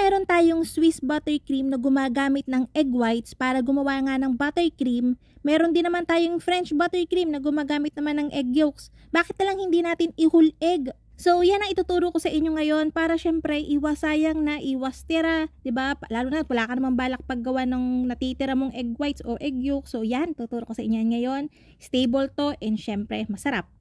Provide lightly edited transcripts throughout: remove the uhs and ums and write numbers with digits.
meron tayong Swiss buttercream na gumagamit ng egg whites para gumawa nga ng buttercream, meron din naman tayong French buttercream na gumagamit naman ng egg yolks. Bakit na lang hindi natin i-whole egg? So, yan ang ituturo ko sa inyo ngayon para syempre iwas sayang na iwas tira, 'di ba? Lalo na wala ka namang balak paggawa ng natitira mong egg whites o egg yolk. So, yan, tuturo ko sa inyo ngayon. Stable to and syempre masarap.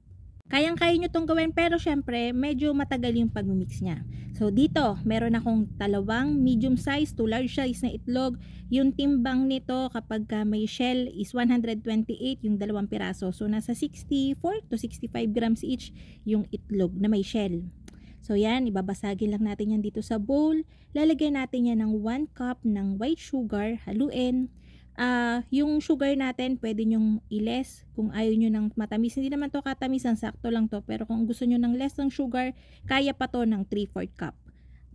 Kayang-kaya nyo itong gawin pero syempre medyo matagal yung pag-mix niya. So dito, meron akong dalawang medium size to large size na itlog. Yung timbang nito kapag may shell is 128 yung dalawang piraso. So nasa 64 to 65 grams each yung itlog na may shell. So yan, ibabasagin lang natin yan dito sa bowl. Lalagyan natin yan ng 1 cup ng white sugar, haluin. Yung sugar natin pwede nyong i-less kung ayaw nyo ng matamis. Hindi naman to katamisan, sakto lang to. Pero kung gusto nyo ng less ng sugar, kaya pa to ng 3/4 cup.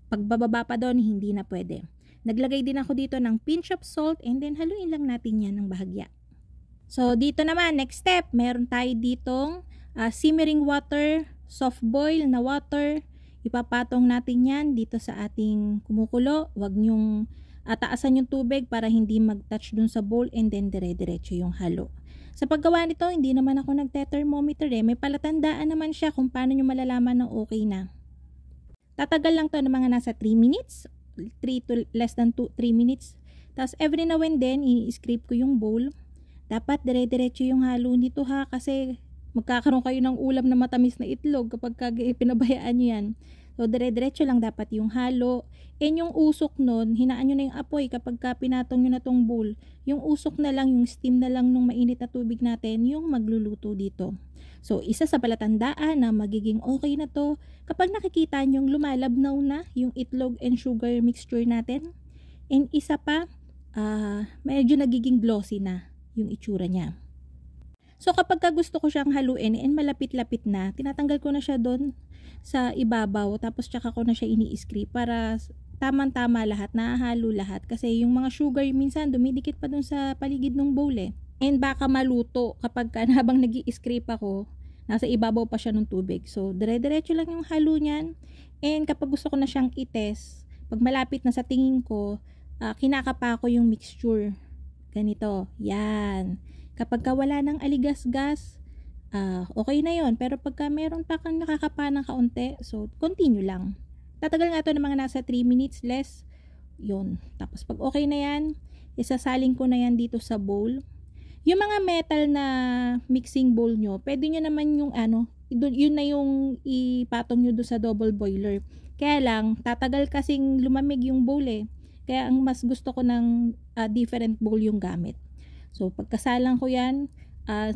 Pag bababa pa doon, hindi na pwede. Naglagay din ako dito ng pinch of salt and then haluin lang natin yan ng bahagya. So dito naman, next step, meron tayo ditong simmering water, soft boil na water. Ipapatong natin yan dito sa ating kumukulo. Huwag nyong taasan yung tubig para hindi mag-touch dun sa bowl and then dire-diretso yung halo. Sa paggawa nito, hindi naman ako nagte-thermometer May palatandaan naman siya kung paano nyo malalaman na okay na. Tatagal lang to ng mga nasa 3 minutes, 3 to less than 3 minutes. Tapos every now and then, i-scrape ko yung bowl. Dapat dire-diretso yung halo nito ha, kasi magkakaroon kayo ng ulam na matamis na itlog kapag pinabayaan nyo yan. So, dire-diretso lang dapat yung halo. And yung usok nun, hinaan nyo na yung apoy kapag pinatong nyo na tong bowl. Yung usok na lang, yung steam na lang nung mainit na tubig natin, yung magluluto dito. So, isa sa palatandaan na magiging okay na to, kapag nakikita nyo lumalabnaw na yung itlog and sugar mixture natin. And isa pa, medyo nagiging glossy na yung itsura niya. So, kapag gusto ko siyang haluin and malapit-lapit na, tinatanggal ko na siya doon sa ibabaw, tapos tsaka ko na siya ini-scrape para tamang-tama lahat, nahalo lahat. Kasi yung mga sugar minsan dumidikit pa doon sa paligid ng bowl And baka maluto kapag habang nag-i-scrape ako, nasa ibabaw pa siya ng tubig. So, dire-diretso lang yung halo niyan. And kapag gusto ko na siyang i-test, pag malapit na sa tingin ko, kinakapa ko yung mixture. Ganito, yan. Kapag wala ng aligas-gas, okay na yon. Pero pagka meron pa kang nakakapa ng kaunti, so continue lang. Tatagal nga ito ng mga nasa 3 minutes less. Yun. Tapos pag okay na yan, isasaling ko na yan dito sa bowl. Yung mga metal na mixing bowl nyo, pwede nyo naman yung yun na yung ipatong nyo doon sa double boiler. Kaya lang, tatagal kasing lumamig yung bowl Kaya ang mas gusto ko ng different bowl yung gamit. So, pagkasalang ko yan,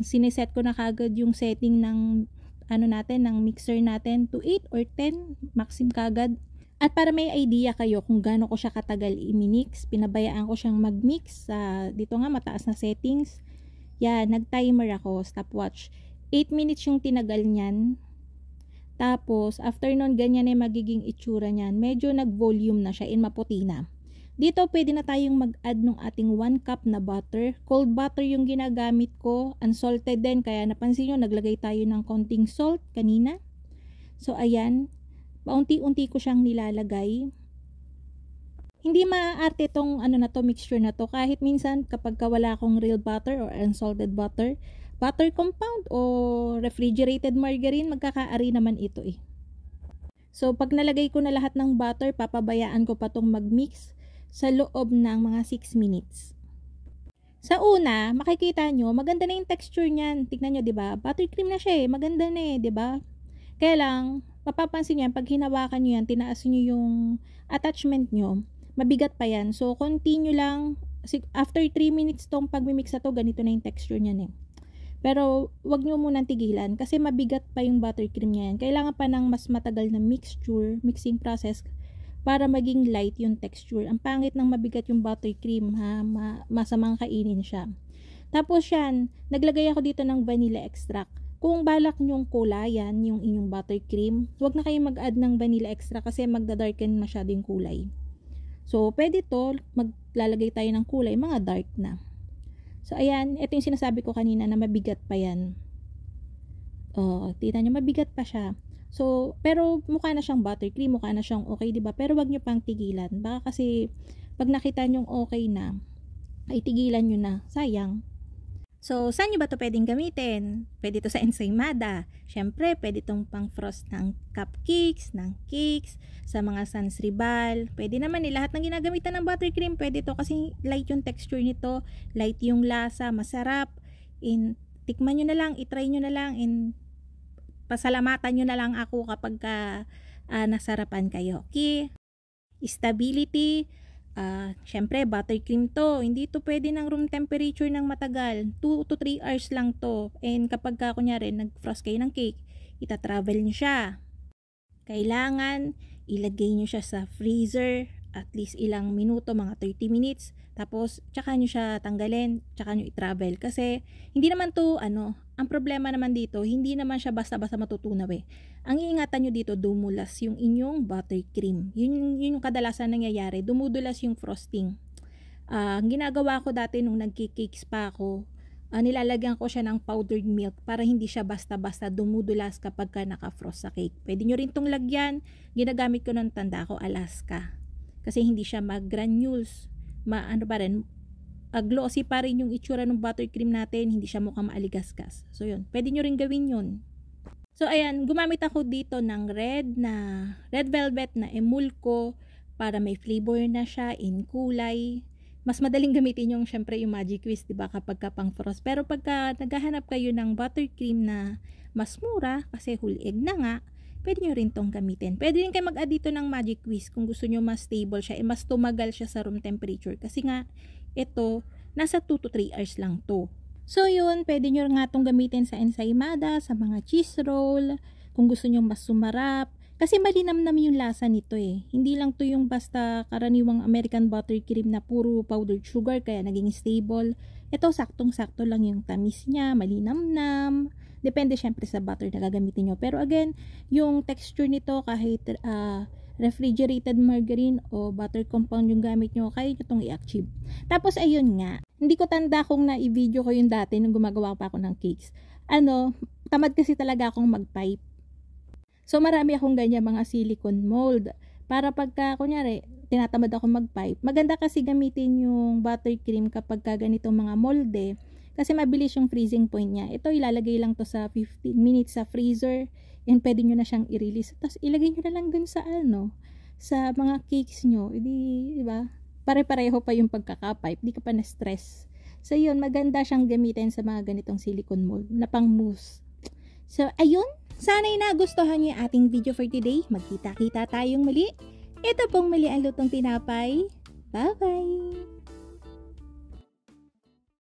sineset ko na kagad yung setting ng ng mixer natin to 8 or 10 maxim kagad. At para may idea kayo kung gaano ko siya katagal i-mix, pinabayaan ko siyang mag-mix dito nga mataas na settings. Yan, nag-timer ako, stopwatch. 8 minutes yung tinagal niyan. Tapos, after nun, ganyan magiging itsura niyan. Medyo nag-volume na siya and maputi na. Dito, pwede na tayong mag-add ng ating 1 cup na butter. Cold butter yung ginagamit ko. Unsalted din. Kaya napansin nyo, naglagay tayo ng konting salt kanina. So, ayan. Paunti-unti ko siyang nilalagay. Hindi maaarte tong mixture na to. Kahit minsan, kapag wala akong real butter or unsalted butter, butter compound o refrigerated margarine, magkakaari naman ito So, pag nalagay ko na lahat ng butter, papabayaan ko pa tong mag-mix sa loob ng mga 6 minutes. Sa una, makikita nyo, maganda na yung texture niyan. Tignan nyo, diba? Buttercream na siya maganda na diba? Kaya lang, mapapansin nyo yan, pag hinawakan nyo yan, tinaas nyo yung attachment nyo, mabigat pa yan. So, continue lang. After 3 minutes tong pag-mix na to, ganito na yung texture niyan Pero, wag nyo munang tigilan kasi mabigat pa yung buttercream niyan. Kailangan pa ng mas matagal na mixing process para maging light yung texture. Ang pangit ng mabigat yung buttercream masamang kainin siya. Tapos yan, naglagay ako dito ng vanilla extract. Kung balak nyong kulayan yung inyong buttercream, huwag na kayong mag-add ng vanilla extract kasi magda-darken masyado yung kulay. So, pwede to, maglalagay tayo ng kulay, mga dark na. So, ayan, ito yung sinasabi ko kanina na mabigat pa yan. Tita nyo, mabigat pa siya. So, pero mukha na siyang buttercream, mukha na siyang okay, 'di ba? Pero wag niyo pang tigilan. Baka kasi pag nakita niyong okay na, ay tigilan niyo na. Sayang. So, saan nyo ba ito pwedeng gamitin? Pwede ito sa ensaymada. Siyempre, pwede itong pang-frost ng cupcakes, ng cakes, sa mga sansribal. Pwede naman lahat ng ginagamitan ng buttercream, pwede ito kasi light yung texture nito, light yung lasa, masarap. Tikman nyo na lang, itry nyo na lang, pasalamatan nyo na lang ako kapag nasarapan kayo. Okay? Stability. Syempre, buttercream to. Hindi to pwede ng room temperature ng matagal. 2 to 3 hours lang to. And kapag kunyari, nag-frost kayo ng cake, ita-travel nyo siya. Kailangan ilagay nyo siya sa freezer at least ilang minuto, mga 30 minutes. Tapos, tsaka nyo siya tanggalin, tsaka nyo i-travel. Kasi, hindi naman to, ang problema naman dito, hindi naman siya basta-basta matutunaw eh. Ang iingatan nyo dito, dumulas yung inyong buttercream. Yun yung kadalasan nangyayari, dumudulas yung frosting. Ang ginagawa ko dati nung nagki-cakes pa ako, nilalagyan ko siya ng powdered milk para hindi siya basta-basta dumudulas kapag naka-frost sa cake. Pwede nyo rin tong lagyan, ginagamit ko ng tanda ko, Alaska. Kasi hindi siya mag-granules, glossy pa rin yung itsura ng buttercream natin, hindi siya mukhang maaligasgas. So yun, pwede nyo rin gawin yun. So ayan, gumamit ako dito ng red velvet na emulko para may flavor na siya in kulay. Mas madaling gamitin yung syempre yung Magic Whisk, diba, kapag pang frost. Pero pagka naghahanap kayo ng buttercream na mas mura, kasi whole egg na nga, pwede nyo rin tong gamitin. Pwede rin kayo mag-add dito ng Magic Whisk kung gusto nyo mas stable siya, mas tumagal siya sa room temperature. Kasi nga, ito, nasa 2 to 3 hours lang to. So yun, pwede nyo nga itong gamitin sa ensaymada, sa mga cheese roll, kung gusto nyo mas sumarap. Kasi malinamnam yung lasa nito eh. Hindi lang to yung basta karaniwang American buttercream na puro powdered sugar kaya naging stable. Ito, saktong-sakto lang yung tamis niya, malinamnam. Depende syempre sa butter na gagamitin nyo. Pero again, yung texture nito kahit refrigerated margarine o butter compound yung gamit nyo, kaya nyo itong i-achieve. Tapos ayun nga, hindi ko tanda kung na-i-video ko yung dati nung gumagawa pa ako ng cakes. Tamad kasi talaga akong mag-pipe. So marami akong ganyan mga silicone mold. Para pagka, kunyari, tinatamad ako mag-pipe, maganda kasi gamitin yung buttercream kapag ganitong mga molde. Kasi mabilis yung freezing point niya. Ito ilalagay lang to sa 15 minutes sa freezer. And pwede nyo na siyang i-release. Tapos ilagay nyo na lang dun sa sa mga cakes nyo. Diba? Pare-pareho pa yung pagkaka-pipe. Di ka pa na-stress. So yun, maganda siyang gamitin sa mga ganitong silicone mold na pang mousse. So ayun, sana'y nagustuhan nyo yung ating video for today. Magkita-kita tayong muli. Ito pong muli ang lutong tinapay. Bye-bye!